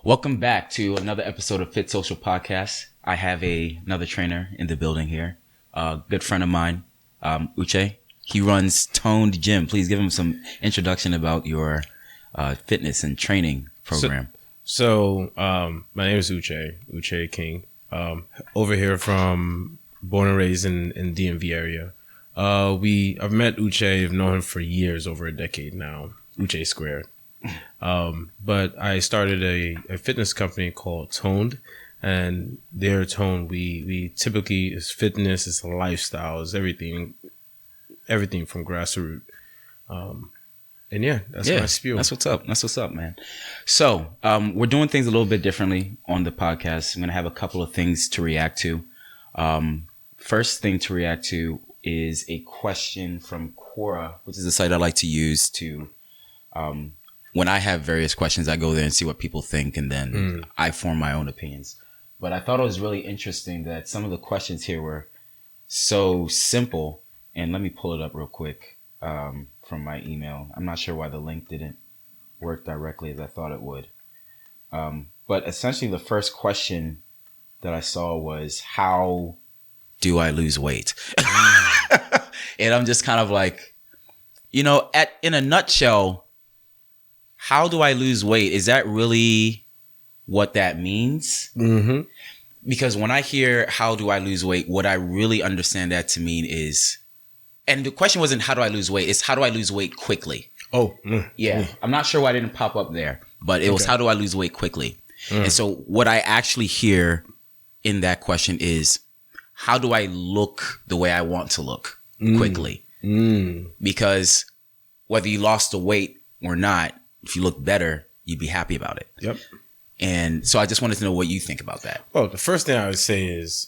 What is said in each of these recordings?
Welcome back to another episode of Fit Social Podcast. I have another trainer in the building here, a good friend of mine, Uche. He runs T.O.N.E.D Gym. Please give him some introduction about your fitness and training program. So my name is Uche King. Over here from born and raised in DMV area. I've met Uche. I've known him for years, over a decade now. Uche Squared. But I started a fitness company called T.O.N.E D, and their T.O.N.E D, we typically is fitness, it's a lifestyle, it's everything from grassroots. And that's my spiel. That's what's up. That's what's up, man. So we're doing things a little bit differently on the podcast. I'm going to have a couple of things to react to. First thing to react to is a question from Quora, which is a site I like to use to, when I have various questions, I go there and see what people think, and then I form my own opinions. But I thought it was really interesting that some of the questions here were so simple. And let me pull it up real quick from my email. I'm not sure why the link didn't work directly as I thought it would. But essentially the first question that I saw was, how do I lose weight? And I'm just kind of like, in a nutshell, how do I lose weight? Is that really what that means? Mm-hmm. Because when I hear how do I lose weight, what I really understand that to mean is, and the question wasn't how do I lose weight, it's how do I lose weight quickly? Yeah. I'm not sure why it didn't pop up there, but it was how do I lose weight quickly? And so what I actually hear in that question is, how do I look the way I want to look quickly? Because whether you lost the weight or not, if you look better, you'd be happy about it. Yep. And so I just wanted to know what you think about that. Well, the first thing I would say is,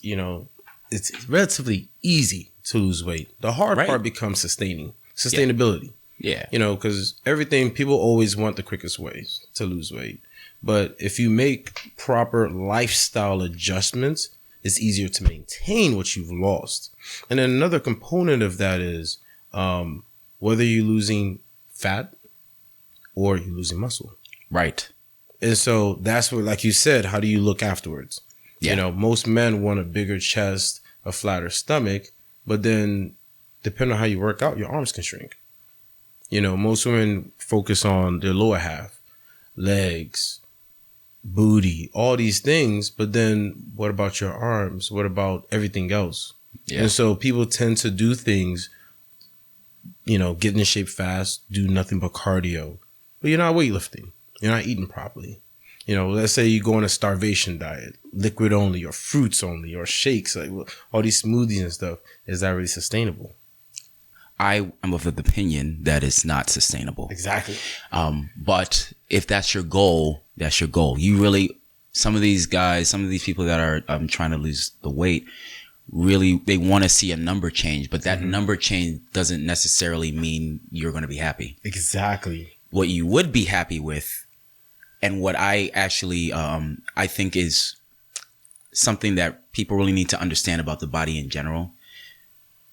it's relatively easy to lose weight. The hard part becomes sustainability. Yeah. Because people always want the quickest ways to lose weight. But if you make proper lifestyle adjustments, it's easier to maintain what you've lost. And then another component of that is whether you're losing fat or you're losing muscle. Right. And so that's what, like you said, how do you look afterwards? Yeah. Most men want a bigger chest, a flatter stomach, but then depending on how you work out, your arms can shrink. Most women focus on their lower half, legs, booty, all these things, but then what about your arms? What about everything else? Yeah. And so people tend to do things, get in shape fast, do nothing but cardio, but you're not weightlifting. You're not eating properly. Let's say you go on a starvation diet, liquid only or fruits only or shakes, like all these smoothies and stuff. Is that really sustainable? I am of the opinion that it's not sustainable. Exactly. But if that's your goal, that's your goal. You really, some of these people that are trying to lose the weight, really, they want to see a number change, but that number change doesn't necessarily mean you're going to be happy. Exactly. What you would be happy with, and what I actually, I think is something that people really need to understand about the body in general.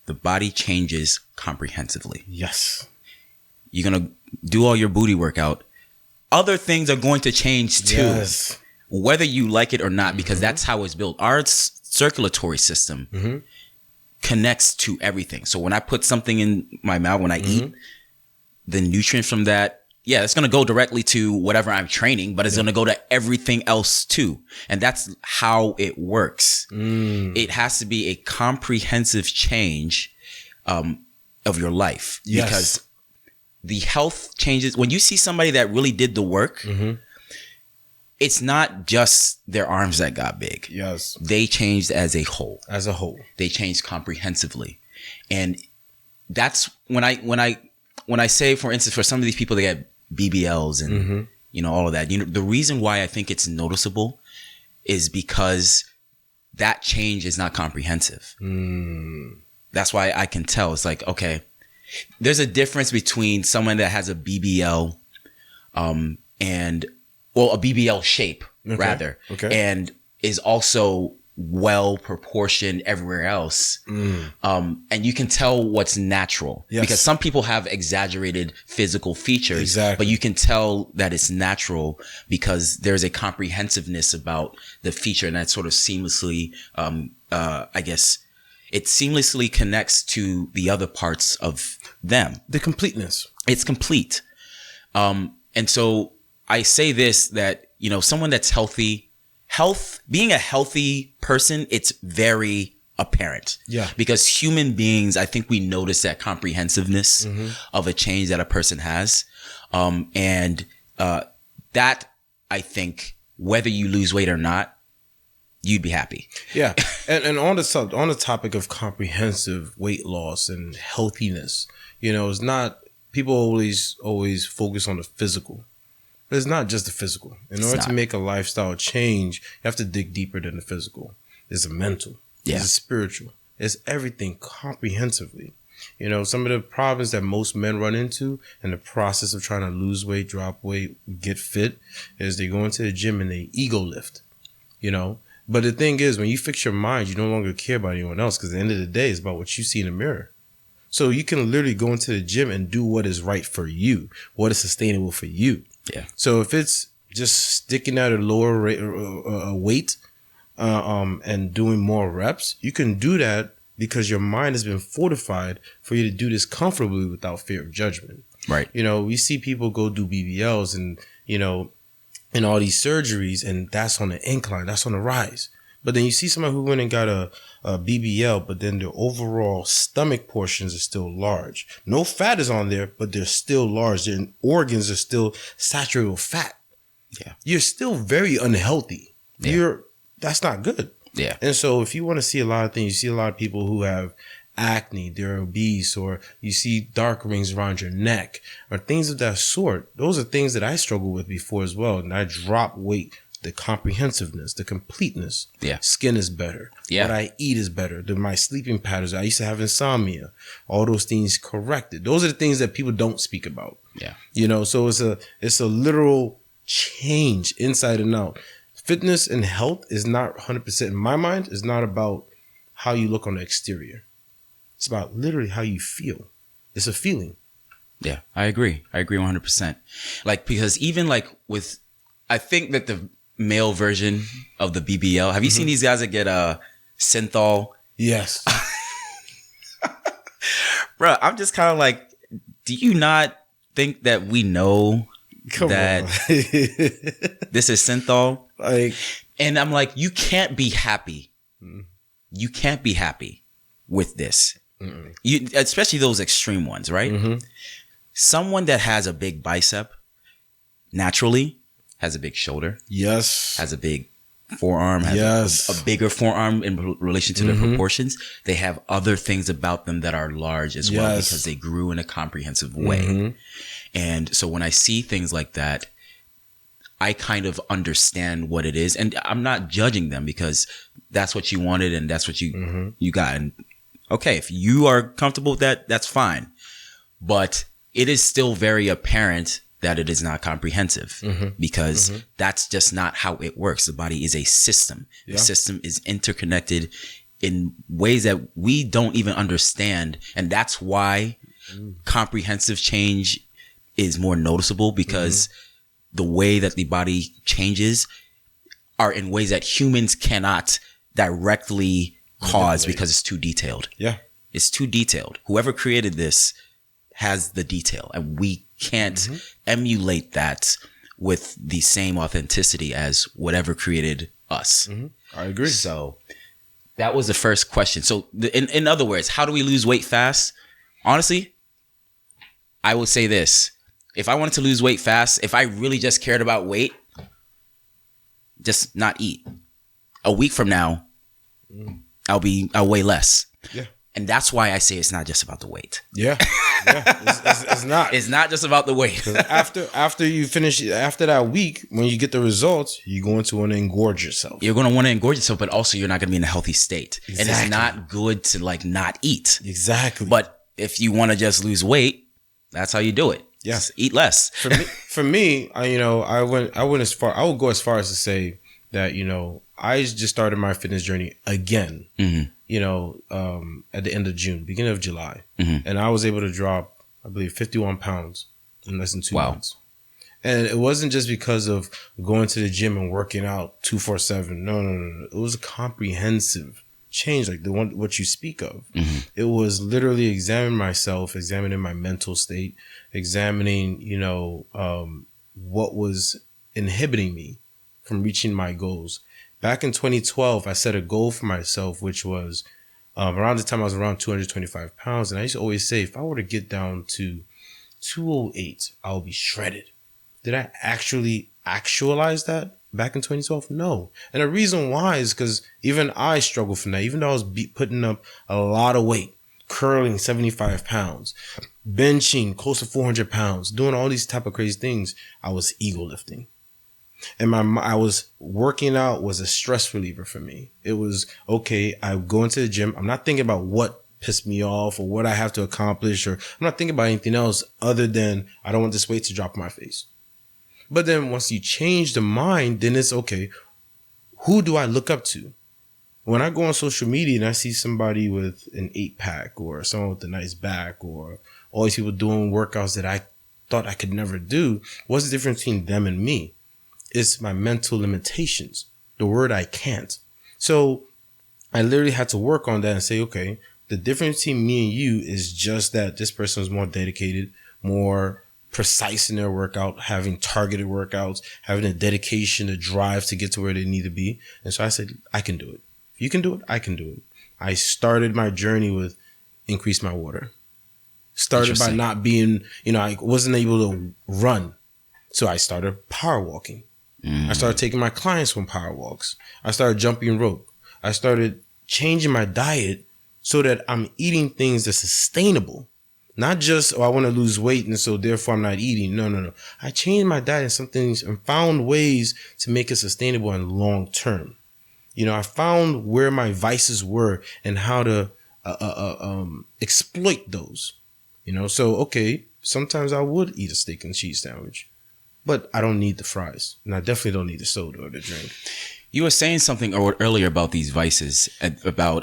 The body changes comprehensively. Yes. You're going to do all your booty workout. Other things are going to change too. Yes. Whether you like it or not, because that's how it's built. Our circulatory system connects to everything. So when I put something in my mouth, when I eat, the nutrients from that, it's going to go directly to whatever I'm training, but it's going to go to everything else too. And that's how it works. It has to be a comprehensive change of your life. Yes. Because the health changes. When you see somebody that really did the work, it's not just their arms that got big. Yes. They changed as a whole. As a whole. They changed comprehensively. And that's when I say, for instance, for some of these people, they get BBLs and, all of that. The reason why I think it's noticeable is because that change is not comprehensive. That's why I can tell. It's like, okay, there's a difference between someone that has a BBL and a BBL shape rather, and is also well proportioned everywhere else. And you can tell what's natural because some people have exaggerated physical features, but you can tell that it's natural because there's a comprehensiveness about the feature, and that sort of seamlessly, I guess it seamlessly connects to the other parts of them. The completeness. It's complete. And so I say this, that, you know, someone that's being a healthy person, it's very apparent. Yeah. Because human beings, I think we notice that comprehensiveness of a change that a person has. And that, I think, whether you lose weight or not, you'd be happy. Yeah. And on the topic of comprehensive weight loss and healthiness, you know, it's not, people always focus on the physical. But it's not just the physical. In order to make a lifestyle change, you have to dig deeper than the physical. It's a mental. Yeah. It's a spiritual. It's everything comprehensively. You know, some of the problems that most men run into in the process of trying to lose weight, drop weight, get fit, is they go into the gym and they ego lift, you know. But the thing is, when you fix your mind, you no longer care about anyone else, because at the end of the day, it's about what you see in the mirror. So you can literally go into the gym and do what is right for you, what is sustainable for you. Yeah. So if it's just sticking at a lower weight and doing more reps, you can do that because your mind has been fortified for you to do this comfortably without fear of judgment. Right. You know, we see people go do BBLs and, you know, and all these surgeries, and that's on the incline, that's on the rise. But then you see somebody who went and got a BBL, but then their overall stomach portions are still large. No fat is on there, but they're still large. Their organs are still saturated with fat. Yeah. You're still very unhealthy. Yeah. That's not good. Yeah. And so if you want to see a lot of things, you see a lot of people who have acne, they're obese, or you see dark rings around your neck, or things of that sort. Those are things that I struggled with before as well. And I dropped weight. The comprehensiveness, the completeness. Yeah. Skin is better. Yeah. What I eat is better. My sleeping patterns. I used to have insomnia. All those things corrected. Those are the things that people don't speak about. Yeah. You know, so it's a literal change inside and out. Fitness and health is not 100% in my mind. Is not about how you look on the exterior. It's about literally how you feel. It's a feeling. Yeah, I agree. I agree 100%. Like, because even like I think that the male version of the BBL. Have you seen these guys that get synthol? Yes. Bro, I'm just kind of like, do you not think that we know that this is synthol? Like, and I'm like, you can't be happy. You can't be happy with this. You, especially those extreme ones, right? Someone that has a big bicep naturally has a big shoulder. Yes. Has a big forearm. Has a bigger forearm in relation to their proportions. They have other things about them that are large as well because they grew in a comprehensive way. And so when I see things like that, I kind of understand what it is. And I'm not judging them because that's what you wanted and that's what you got. And okay, if you are comfortable with that, that's fine. But it is still very apparent that it is not comprehensive because that's just not how it works. The body is a system. Yeah. The system is interconnected in ways that we don't even understand. And that's why comprehensive change is more noticeable, because the way that the body changes are in ways that humans cannot directly cause because it's too detailed. Yeah. It's too detailed. Whoever created this has the detail, and we can't emulate that with the same authenticity as whatever created us. I agree. So that was the first question. So in other words, how do we lose weight fast? Honestly, I would say this. If I wanted to lose weight fast, if I really just cared about weight, just not eat. A week from now, I'll weigh less. Yeah. And that's why I say it's not just about the weight. Yeah. It's not. It's not just about the weight. after you finish, after that week, when you get the results, you're going to want to engorge yourself. You're going to want to engorge yourself, but also you're not going to be in a healthy state. Exactly. And it's not good to like not eat. Exactly. But if you want to just lose weight, that's how you do it. Yeah. Just eat less. For me, I would go as far as to say that, I just started my fitness journey again, you know, at the end of June, beginning of July. And I was able to drop, I believe, 51 pounds in less than 2 months. And it wasn't just because of going to the gym and working out 2-4-7. No. It was a comprehensive change, like the one what you speak of. It was literally examining myself, examining my mental state, examining, you know, what was inhibiting me from reaching my goals. Back in 2012, I set a goal for myself, which was around the time I was around 225 pounds. And I used to always say, if I were to get down to 208, I'll be shredded. Did I actually actualize that back in 2012? No. And the reason why is because even I struggled from that. Even though I was putting up a lot of weight, curling 75 pounds, benching close to 400 pounds, doing all these type of crazy things, I was ego lifting. And I was working out was a stress reliever for me. It was, okay, I go into the gym. I'm not thinking about what pissed me off or what I have to accomplish, or I'm not thinking about anything else other than I don't want this weight to drop in my face. But then once you change the mind, then it's okay, who do I look up to? When I go on social media and I see somebody with an 8-pack or someone with a nice back or all these people doing workouts that I thought I could never do, what's the difference between them and me? It's my mental limitations, the word I can't. So I literally had to work on that and say, okay, the difference between me and you is just that this person is more dedicated, more precise in their workout, having targeted workouts, having a dedication, a drive to get to where they need to be. And so I said, I can do it. If you can do it, I can do it. I started my journey with increase my water. Started by not being, you know, I wasn't able to run. So I started power walking. I started taking my clients on power walks. I started jumping rope. I started changing my diet so that I'm eating things that's sustainable. Not just, I want to lose weight and so therefore I'm not eating. No. I changed my diet and some things and found ways to make it sustainable and long term. You know, I found where my vices were and how to exploit those. You know, so, okay, sometimes I would eat a steak and cheese sandwich, but I don't need the fries. And I definitely don't need the soda or the drink. You were saying something earlier about these vices, about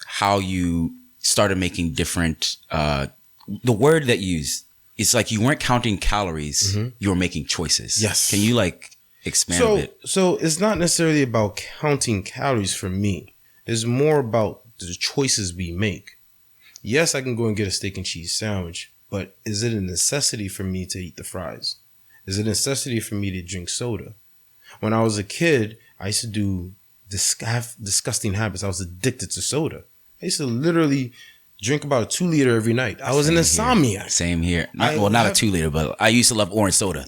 how you started making different, the word that you used, it's like you weren't counting calories, you were making choices. Yes. Can you like expand a bit? So it's not necessarily about counting calories for me. It's more about the choices we make. Yes, I can go and get a steak and cheese sandwich, but is it a necessity for me to eat the fries? Is it a necessity for me to drink soda? When I was a kid, I used to do have disgusting habits. I was addicted to soda. I used to literally drink about a 2 liter every night. I was an insomniac. Same here. Not a 2 liter, but I used to love orange soda.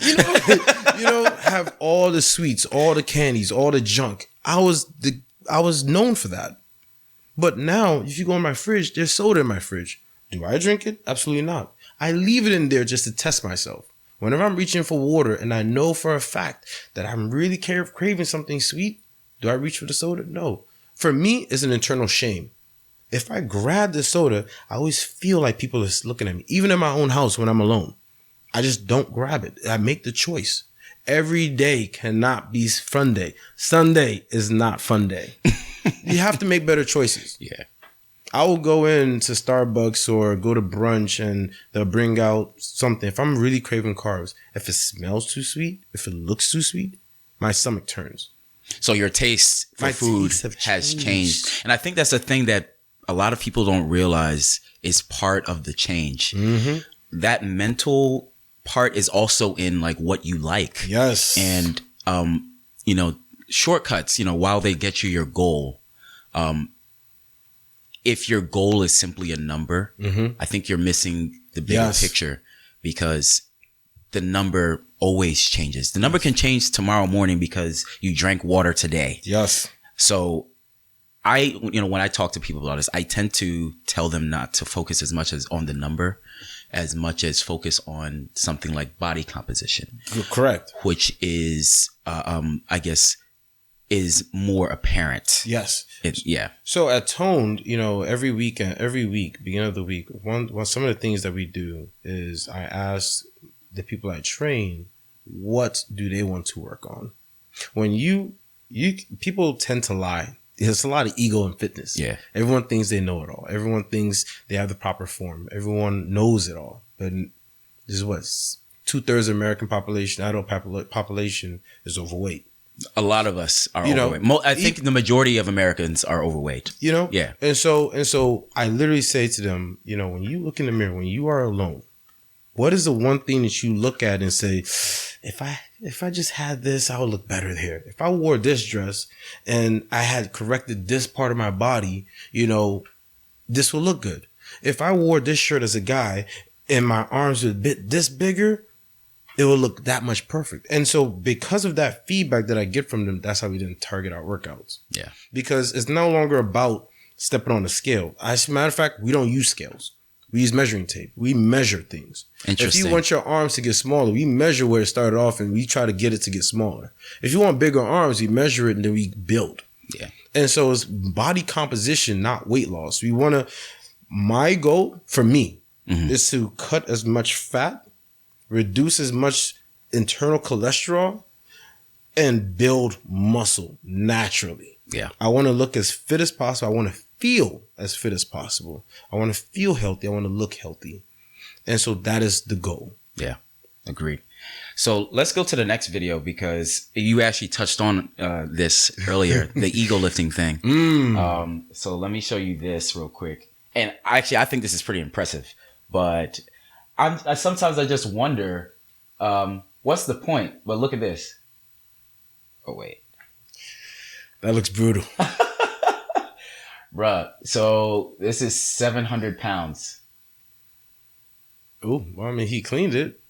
You know, have all the sweets, all the candies, all the junk. I was known for that. But now, if you go in my fridge, there's soda in my fridge. Do I drink it? Absolutely not. I leave it in there just to test myself. Whenever I'm reaching for water and I know for a fact that I'm really craving something sweet, do I reach for the soda? No. For me, it's an internal shame. If I grab the soda, I always feel like people are looking at me. Even in my own house when I'm alone, I just don't grab it. I make the choice. Every day cannot be fun day. Sunday is not fun day. You have to make better choices. Yeah. I will go into Starbucks or go to brunch and they'll bring out something. If I'm really craving carbs, if it smells too sweet, if it looks too sweet, my stomach turns. So your taste for food has changed. And I think that's the thing that a lot of people don't realize is part of the change. That mental part is also in like what you like. Yes. And, you know, shortcuts, you know, while they get you your goal, if your goal is simply a number, I think you're missing the bigger picture, because the number always changes. The number can change tomorrow morning because you drank water today. Yes. So when I talk to people about this, I tend to tell them not to focus as much as on the number, as much as focus on something like body composition. You're correct. Which is, I guess, is more apparent. Yes. Yeah. So at T.O.N.E.D, you know, every week, beginning of the week, some of the things that we do is I ask the people I train, what do they want to work on? When you people tend to lie. There's a lot of ego in fitness. Yeah. Everyone thinks they know it all. Everyone thinks they have the proper form. Everyone knows it all. But this is what 2/3 of American population, adult population, is overweight. A lot of us are overweight. I think the majority of Americans are overweight. You know? Yeah. And so I literally say to them, you know, when you look in the mirror, when you are alone, what is the one thing that you look at and say, if I just had this, I would look better there. If I wore this dress and I had corrected this part of my body, you know, this will look good. If I wore this shirt as a guy and my arms were a bit this bigger, it will look that much perfect. And so because of that feedback that I get from them, that's how we didn't target our workouts. Yeah. Because it's no longer about stepping on a scale. As a matter of fact, we don't use scales. We use measuring tape. We measure things. If you want your arms to get smaller, we measure where it started off and we try to get it to get smaller. If you want bigger arms, we measure it and then we build. Yeah. And so it's body composition, not weight loss. My goal for me is to cut as much fat, reduce as much internal cholesterol, and build muscle naturally. Yeah. I want to look as fit as possible. I want to feel as fit as possible. I want to feel healthy. I want to look healthy. And so that is the goal. Yeah. Agreed. So let's go to the next video because you actually touched on this earlier, the ego lifting thing. So let me show you this real quick. And actually, I think this is pretty impressive. But sometimes I just wonder, what's the point? But look at this. Oh, wait. That looks brutal. Bruh, so this is 700 pounds. Oh, well, I mean, he cleaned it.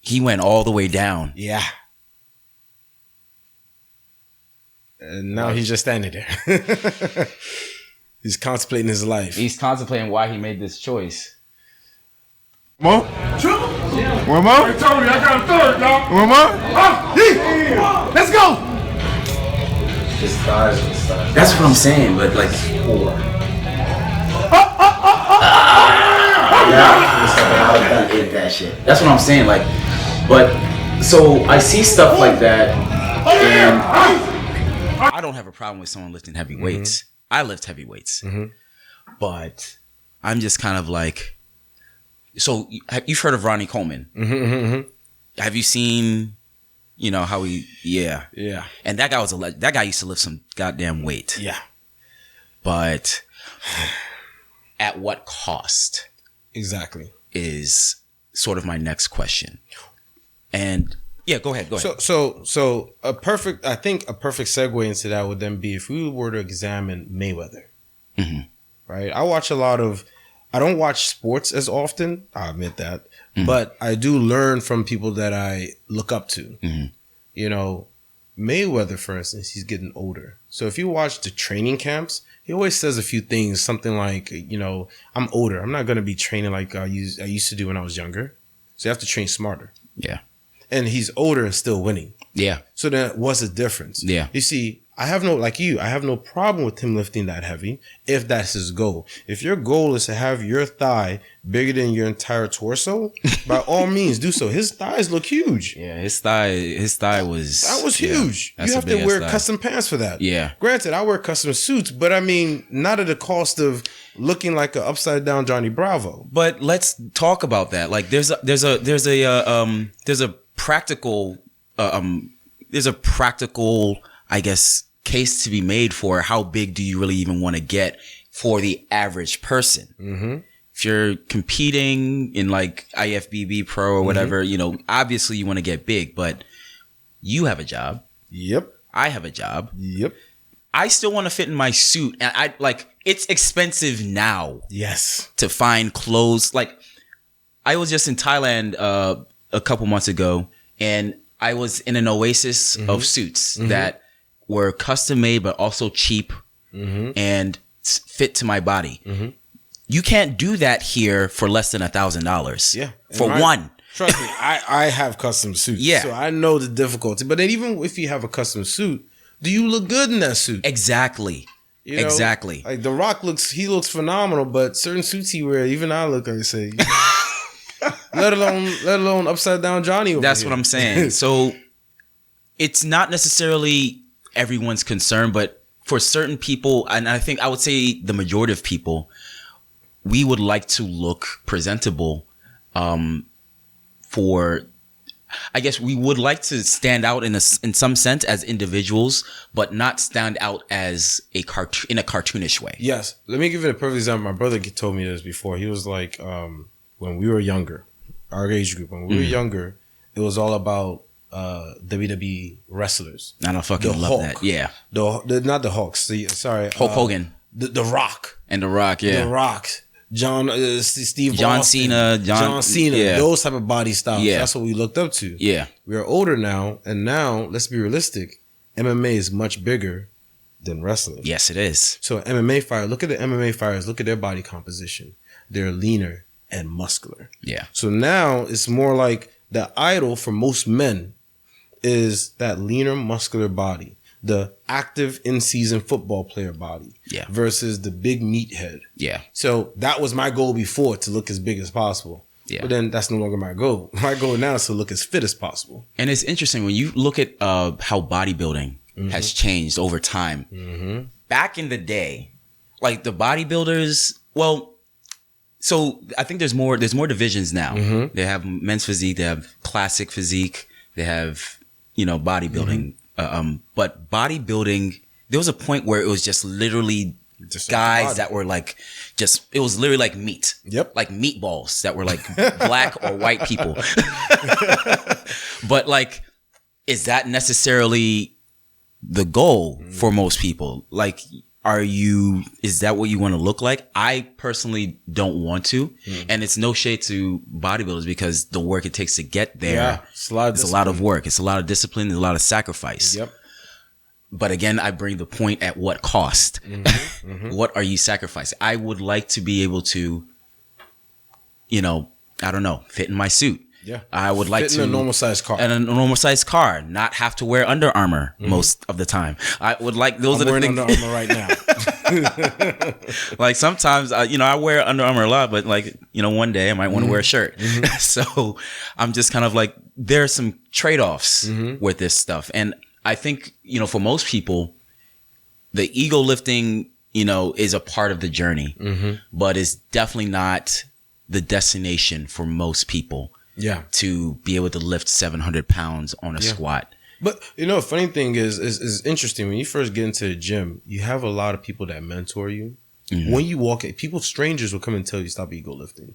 He went all the way down. Yeah. And now he's just standing there. He's contemplating his life. He's contemplating why he made this choice. More? Yeah. One more? I told you I got a third, y'all. One more? Let's go! His thighs are stuff. That's what I'm saying, but like... that shit. That's what I'm saying, like... But, so I see stuff like that, and... I don't have a problem with someone lifting heavy weights. I lift heavy weights. But I'm just kind of like... So, you've heard of Ronnie Coleman. Have you seen... You know how he, yeah. And that guy that guy used to lift some goddamn weight. Yeah. But at what cost? Exactly. Is sort of my next question. And yeah, go ahead. So a perfect segue into that would then be if we were to examine Mayweather. Right. I don't watch sports as often. I admit that. But I do learn from people that I look up to. You know, Mayweather, for instance, he's getting older. So if you watch the training camps, he always says a few things, something like, you know, I'm older. I'm not going to be training like I used to do when I was younger. So you have to train smarter. Yeah. And he's older and still winning. Yeah. So then what's the difference? Yeah. You see, I have no problem with him lifting that heavy if that's his goal. If your goal is to have your thigh bigger than your entire torso, by all means do so. His thighs look huge. Yeah, his thigh was... That was huge. You have to wear custom pants for that. Yeah. Granted, I wear custom suits, but I mean, not at the cost of looking like an upside down Johnny Bravo. But let's talk about that. Like there's a practical, I guess, case to be made for how big do you really even want to get for the average person. If you're competing in like IFBB Pro or whatever, you know, obviously you want to get big, but you have a job. Yep. I have a job. Yep. I still want to fit in my suit, and it's expensive now. Yes. To find clothes. Like I was just in Thailand a couple months ago, and I was in an oasis of suits that were custom made, but also cheap and fit to my body. You can't do that here for less than $1,000. Yeah. For one. Trust me, I have custom suits. Yeah. So I know the difficulty. But then even if you have a custom suit, do you look good in that suit? Exactly. You know, exactly. Like The Rock looks phenomenal, but certain suits he wears, even I look, I say, let alone upside down Johnny over That's here. what I'm saying. So it's not necessarily everyone's concern, but for certain people, and I think I would say the majority of people, we would like to look presentable. I guess we would like to stand out in some sense as individuals, but not stand out as in a cartoonish way. Yes. Let me give you a perfect example. My brother told me this before. He was like, when we were younger, our age group, when we were younger, it was all about WWE wrestlers. I don't fucking love that. Yeah. Not the Hulk. Sorry. Hulk Hogan. The Rock. And The Rock, yeah. The Rock. Steve John Austin, Cena. John Cena. Yeah. Those type of body styles. Yeah. That's what we looked up to. Yeah. We're older now, and now, let's be realistic, MMA is much bigger than wrestling. Yes, it is. So MMA fighters, look at the MMA fighters, look at their body composition. They're leaner and muscular. Yeah. So now it's more like the idol for most men is that leaner, muscular body. The active in-season football player body. Yeah. Versus the big meathead. Yeah. So that was my goal before, to look as big as possible. Yeah. But then that's no longer my goal. My goal now is to look as fit as possible. And it's interesting when you look at how bodybuilding has changed over time. Mm-hmm. Back in the day, like the bodybuilders, well, so I think there's more divisions now. Mm-hmm. They have men's physique, they have classic physique, they have, bodybuilding. But bodybuilding, there was a point where it was just literally just guys that were like, it was literally like meat. Yep. Like meatballs that were like black or white people. But like, is that necessarily the goal for most people? Like, is that what you want to look like? I personally don't want to. And it's no shade to bodybuilders because the work it takes to get there. Yeah, it's a lot of work. It's a lot of discipline. There's a lot of sacrifice. Yep. But again, I bring the point at what cost? What are you sacrificing? I would like to be able to, I don't know, fit in my suit. Yeah. I would like fit in a normal sized car. And a normal sized car, not have to wear Under Armour most of the time. I would like those I'm are the wearing things. Under Armour right now. Like sometimes, I wear Under Armour a lot, but like, one day I might want to wear a shirt. So I'm just kind of like, there are some trade-offs with this stuff. And I think, for most people, the ego lifting, is a part of the journey, but it's definitely not the destination for most people. Yeah. To be able to lift 700 pounds on a squat. But, funny thing is interesting. When you first get into the gym, you have a lot of people that mentor you. When you walk in, strangers will come and tell you stop ego lifting.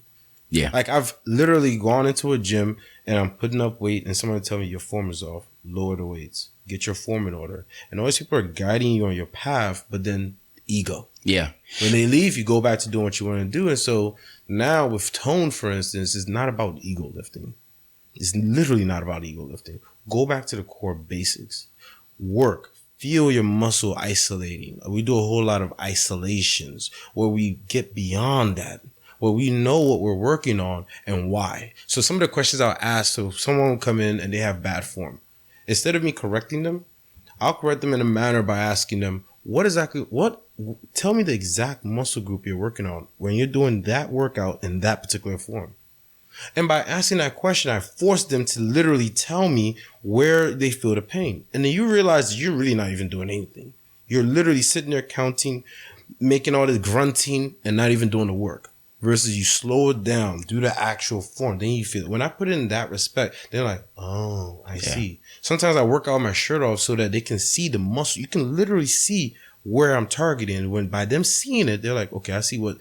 Yeah. Like I've literally gone into a gym and I'm putting up weight and someone tell me your form is off. Lower the weights. Get your form in order. And all these people are guiding you on your path, but then ego. Yeah. When they leave, you go back to doing what you want to do. And so now with T.O.N.E.D, for instance, it's not about ego lifting. It's literally not about ego lifting. Go back to the core basics. Work. Feel your muscle isolating. We do a whole lot of isolations where we get beyond that, where we know what we're working on and why. So some of the questions I'll ask, so someone will come in and they have bad form. Instead of me correcting them, I'll correct them in a manner by asking them, tell me the exact muscle group you're working on when you're doing that workout in that particular form. And by asking that question, I force them to literally tell me where they feel the pain. And then you realize you're really not even doing anything. You're literally sitting there counting, making all this grunting and not even doing the work. Versus you slow it down, do the actual form. Then you feel it. When I put it in that respect, they're like, oh, I see. Sometimes I work out my shirt off so that they can see the muscle. You can literally see where I'm targeting. When by them seeing it, they're like, okay, I see the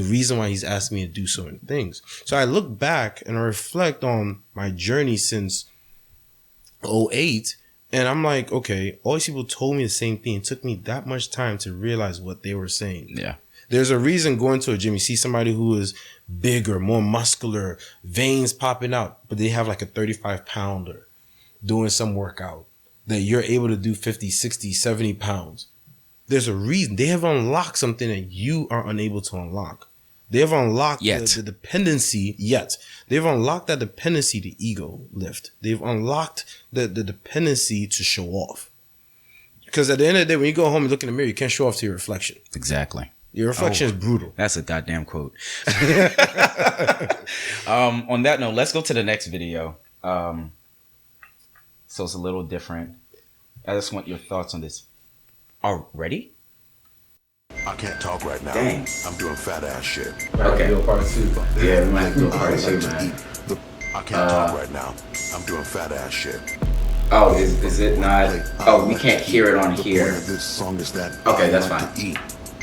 reason why he's asking me to do certain things. So I look back and I reflect on my journey since 2008. And I'm like, okay, all these people told me the same thing. It took me that much time to realize what they were saying. Yeah. There's a reason going to a gym, you see somebody who is bigger, more muscular, veins popping out, but they have like a 35-pounder doing some workout that you're able to do 50, 60, 70 pounds. There's a reason. They have unlocked something that you are unable to unlock. They have unlocked the dependency yet. They've unlocked that dependency to ego lift. They've unlocked the dependency to show off. Because at the end of the day, when you go home and look in the mirror, you can't show off to your reflection. Exactly. Your reflection is brutal. That's a goddamn quote. On that note, let's go to the next video. So it's a little different. I just want your thoughts on this. Already? I can't talk right now. Dang. I'm doing fat ass shit. Okay. Do a part 2. Yeah, we might have to do a part I two, like to man. eat. I can't talk right now. I'm doing fat ass shit. Oh, is it not? Oh, we can't hear it on The here. point of this song is that Okay, I that's like fine. to eat.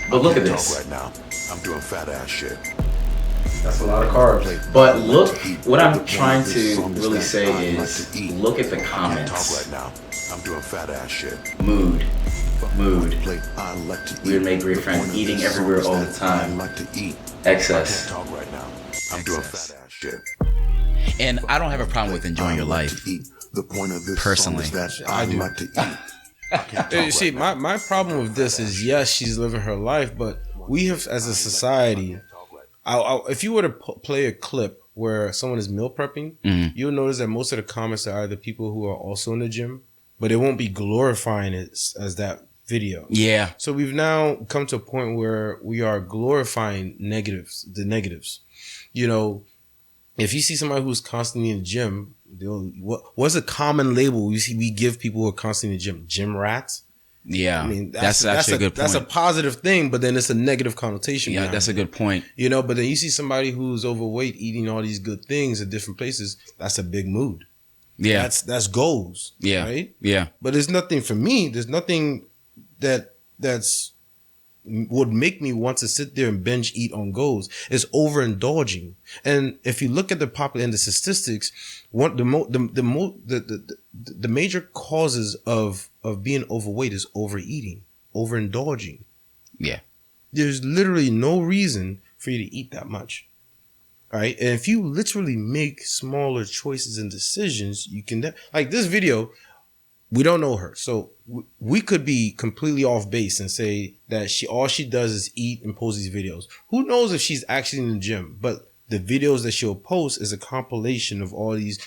But look I at can't this. talk right now. I'm doing fat ass shit. That's a lot of carbs. But I like look, to eat. what The I'm point trying of this to song really that say I like is, to eat. look at the I can't talk comments. right now. I'm doing fat ass shit. Mood. Mood. I like to eat. We would make great The friends, point of eating this song everywhere is all the that time. I like to eat. Excess. I can't talk right now. I'm doing Excess. fat ass shit. And I don't have a problem with enjoying your I like life. to eat. The point of this Personally. song is that I do. like to eat. I can't talk You see, right now. my problem with this is, yes, she's living her life, but we have, as a society, if you were to play a clip where someone is meal prepping, you'll notice that most of the comments are either people who are also in the gym, but it won't be glorifying it as that video. Yeah. So we've now come to a point where we are glorifying the negatives. You know, if you see somebody who's constantly in the gym, what's a common label we give people who are constantly in the gym? Gym rats? Yeah. I mean, that's actually a good point. That's a positive thing, but then it's a negative connotation. Yeah, that's a good point. You know, but then you see somebody who's overweight eating all these good things at different places. That's a big mood. Yeah. That's goals. Yeah. Right? Yeah. But there's nothing for me. There's nothing that's would make me want to sit there and binge eat on goals. It's overindulging. And if you look at the statistics, the major causes of being overweight is overeating, overindulging. Yeah. There's literally no reason for you to eat that much. All right. And if you literally make smaller choices and decisions, you can, like this video, we don't know her. So we could be completely off base and say that all she does is eat and post these videos. Who knows if she's actually in the gym? But the videos that she'll post is a compilation of all these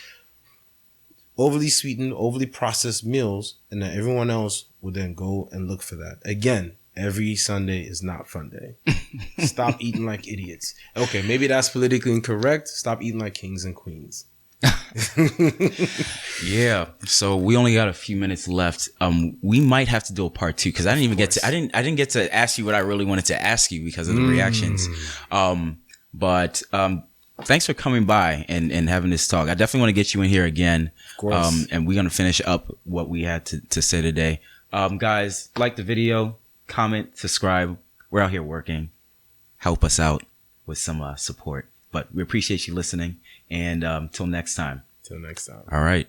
overly sweetened, overly processed meals, and then everyone else will then go and look for that. Again, every Sunday is not fun day. Stop eating like idiots. Okay, maybe that's politically incorrect. Stop eating like kings and queens. Yeah. So we only got a few minutes left. We might have to do a part 2 because I didn't get to ask you what I really wanted to ask you because of the reactions. But thanks for coming by and having this talk. I definitely want to get you in here again. Of course. And we're gonna finish up what we had to say today. Guys, like the video, comment, subscribe. We're out here working. Help us out with some support. But we appreciate you listening. And till next time. Till next time. All right.